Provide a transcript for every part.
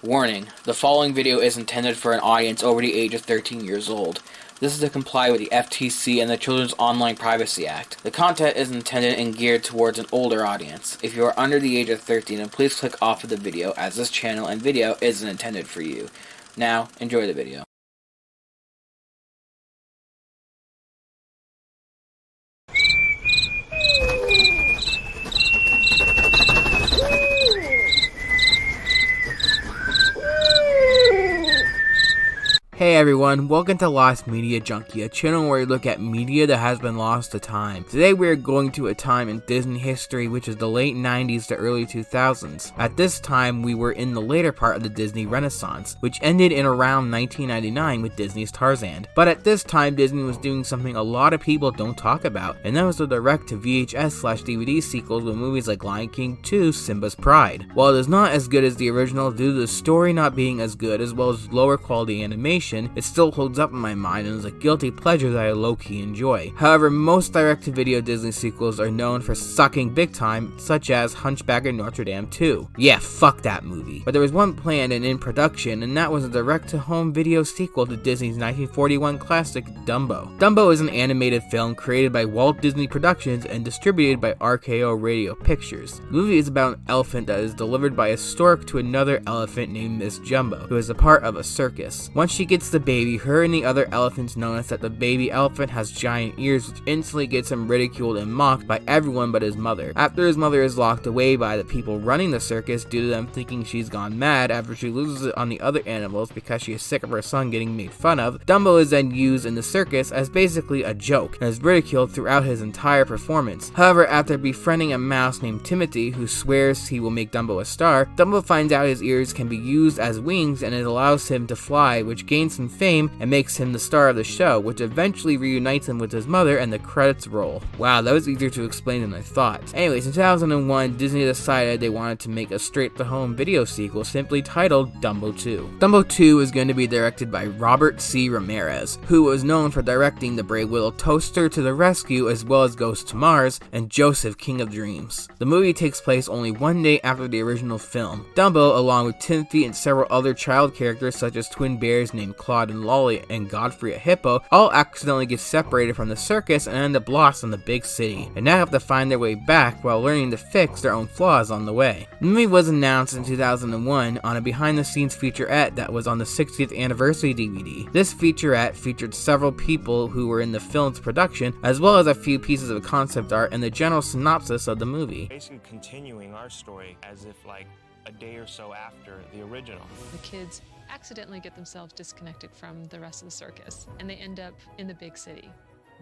Warning, the following video is intended for an audience over the age of 13 years old. This is to comply with the FTC and the Children's Online Privacy Act. The content is intended and geared towards an older audience. If you are under the age of 13, then please click off of the video, as this channel and video isn't intended for you. Now, enjoy the video. Hey everyone, welcome to Lost Media Junkie, a channel where we look at media that has been lost to time. Today we are going to a time in Disney history which is the late 90s to early 2000s. At this time we were in the later part of the Disney Renaissance, which ended in around 1999 with Disney's Tarzan. But at this time Disney was doing something a lot of people don't talk about, and that was the direct to VHS/DVD sequels with movies like Lion King 2, Simba's Pride. While it is not as good as the original due to the story not being as good as well as lower quality animation, it still holds up in my mind and is a guilty pleasure that I low-key enjoy. However, most direct-to-video Disney sequels are known for sucking big time, such as Hunchback of Notre Dame 2. Yeah, fuck that movie. But there was one planned and in production, and that was a direct-to-home video sequel to Disney's 1941 classic Dumbo. Dumbo is an animated film created by Walt Disney Productions and distributed by RKO Radio Pictures. The movie is about an elephant that is delivered by a stork to another elephant named Miss Jumbo, who is a part of a circus. Once she gets the baby, her and the other elephants notice that the baby elephant has giant ears, which instantly gets him ridiculed and mocked by everyone but his mother. After his mother is locked away by the people running the circus due to them thinking she's gone mad after she loses it on the other animals because she is sick of her son getting made fun of, Dumbo is then used in the circus as basically a joke and is ridiculed throughout his entire performance. However, after befriending a mouse named Timothy who swears he will make Dumbo a star, Dumbo finds out his ears can be used as wings and it allows him to fly, which gains some fame and makes him the star of the show, which eventually reunites him with his mother, and the credits roll. Wow, that was easier to explain than I thought. Anyways, in 2001, Disney decided they wanted to make a straight-to-home video sequel simply titled Dumbo 2. Dumbo 2 is going to be directed by Robert C. Ramirez, who was known for directing The Brave Little Toaster to the Rescue as well as Ghost to Mars and Joseph, King of Dreams. The movie takes place only one day after the original film. Dumbo, along with Timothy and several other child characters such as twin bears named Claude and Lolly and Godfrey a hippo, all accidentally get separated from the circus and end up lost in the big city, and now have to find their way back while learning to fix their own flaws on the way. The movie was announced in 2001 on a behind-the-scenes featurette that was on the 60th anniversary DVD. This featurette featured several people who were in the film's production, as well as a few pieces of concept art and the general synopsis of the movie. Basically continuing our story as if like a day or so after the original. The kids accidentally get themselves disconnected from the rest of the circus, and they end up in the big city.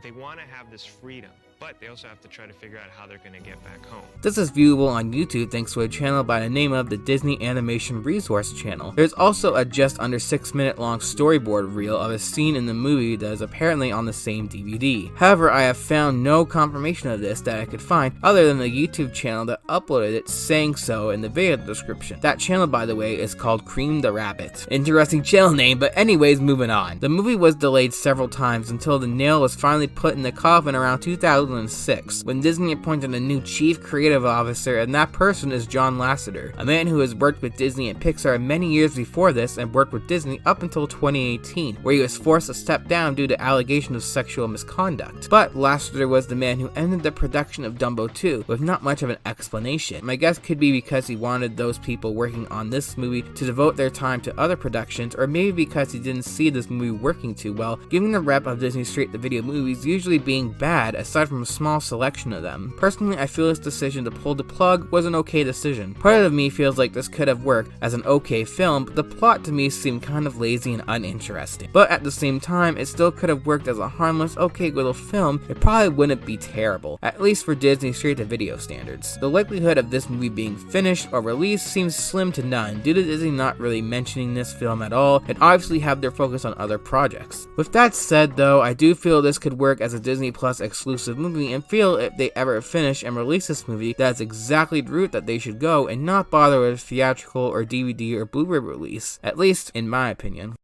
They want to have this freedom, but they also have to try to figure out how they're going to get back home. This is viewable on YouTube thanks to a channel by the name of the Disney Animation Resource Channel. There's also a just under 6-minute long storyboard reel of a scene in the movie that is apparently on the same DVD. However, I have found no confirmation of this that I could find other than the YouTube channel that uploaded it saying so in the video description. That channel, by the way, is called Cream the Rabbit. Interesting channel name, but anyways, moving on. The movie was delayed several times until the nail was finally put in the coffin around 2006, when Disney appointed a new chief creative officer, and that person is John Lasseter, a man who has worked with Disney and Pixar many years before this and worked with Disney up until 2018, where he was forced to step down due to allegations of sexual misconduct. But Lasseter was the man who ended the production of Dumbo 2 with not much of an explanation. My guess could be because he wanted those people working on this movie to devote their time to other productions, or maybe because he didn't see this movie working too well, given the rep of Disney straight-to-video movies usually being bad aside from a small selection of them. Personally, I feel this decision to pull the plug was an okay decision. Part of me feels like this could have worked as an okay film, but the plot to me seemed kind of lazy and uninteresting. But at the same time, it still could have worked as a harmless, okay little film. It probably wouldn't be terrible, at least for Disney straight-to-video standards. The likelihood of this movie being finished or released seems slim to none due to Disney not really mentioning this film at all and obviously have their focus on other projects. With that said though, I do feel this could work as a Disney Plus exclusive movie and feel if they ever finish and release this movie, that's exactly the route that they should go and not bother with theatrical or DVD or Blu-ray release, at least in my opinion.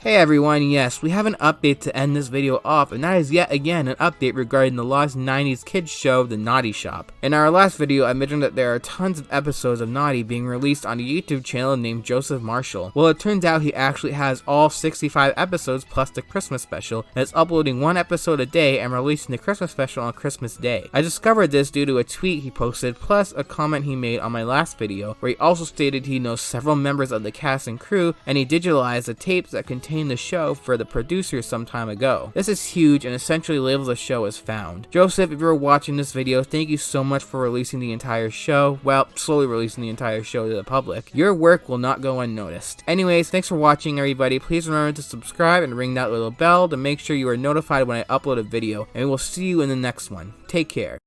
Hey everyone, yes, we have an update to end this video off, and that is yet again an update regarding the lost 90s kids show, The Naughty Shop. In our last video, I mentioned that there are tons of episodes of Naughty being released on a YouTube channel named Joseph Marshall. Well, it turns out he actually has all 65 episodes plus the Christmas special, and is uploading one episode a day and releasing the Christmas special on Christmas Day. I discovered this due to a tweet he posted, plus a comment he made on my last video, where he also stated he knows several members of the cast and crew, and he digitalized the tapes that contain the show for the producers some time ago. This is huge and essentially labels the show as found. Joseph, if you're watching this video, thank you so much for releasing the entire show. Well, slowly releasing the entire show to the public. Your work will not go unnoticed. Anyways, thanks for watching everybody. Please remember to subscribe and ring that little bell to make sure you are notified when I upload a video, and we'll see you in the next one. Take care.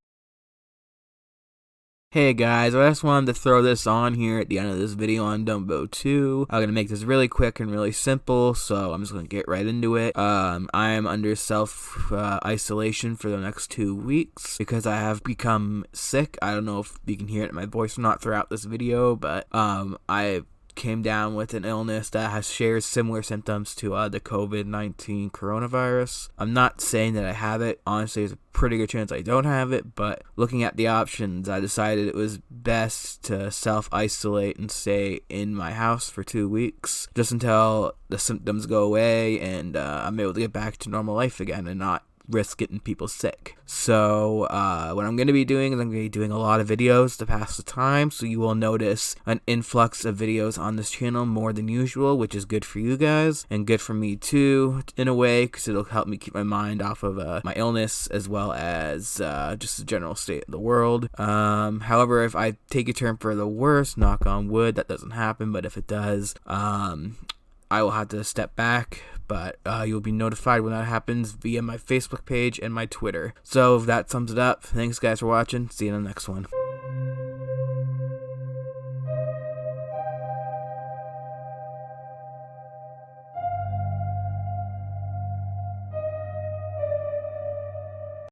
Hey guys, I just wanted to throw this on here at the end of this video on Dumbo 2. I'm going to make this really quick and really simple, so I'm just going to get right into it. I am under self-isolation for the next 2 weeks because I have become sick. I don't know if you can hear it in my voice or not throughout this video, but I came down with an illness that shares similar symptoms to the COVID-19 coronavirus. I'm not saying that I have it. Honestly, there's a pretty good chance I don't have it, but looking at the options, I decided it was best to self-isolate and stay in my house for 2 weeks, just until the symptoms go away and I'm able to get back to normal life again and not risk getting people sick. So what I'm going to be doing is I'm going to be doing a lot of videos to pass the time, so you will notice an influx of videos on this channel more than usual, which is good for you guys and good for me too in a way, because it'll help me keep my mind off of my illness as well as just the general state of the world. However, if I take a turn for the worse, knock on wood, that doesn't happen, but if it does, I will have to step back, but you'll be notified when that happens via my Facebook page and my Twitter. So that sums it up. Thanks guys for watching. See you in the next one.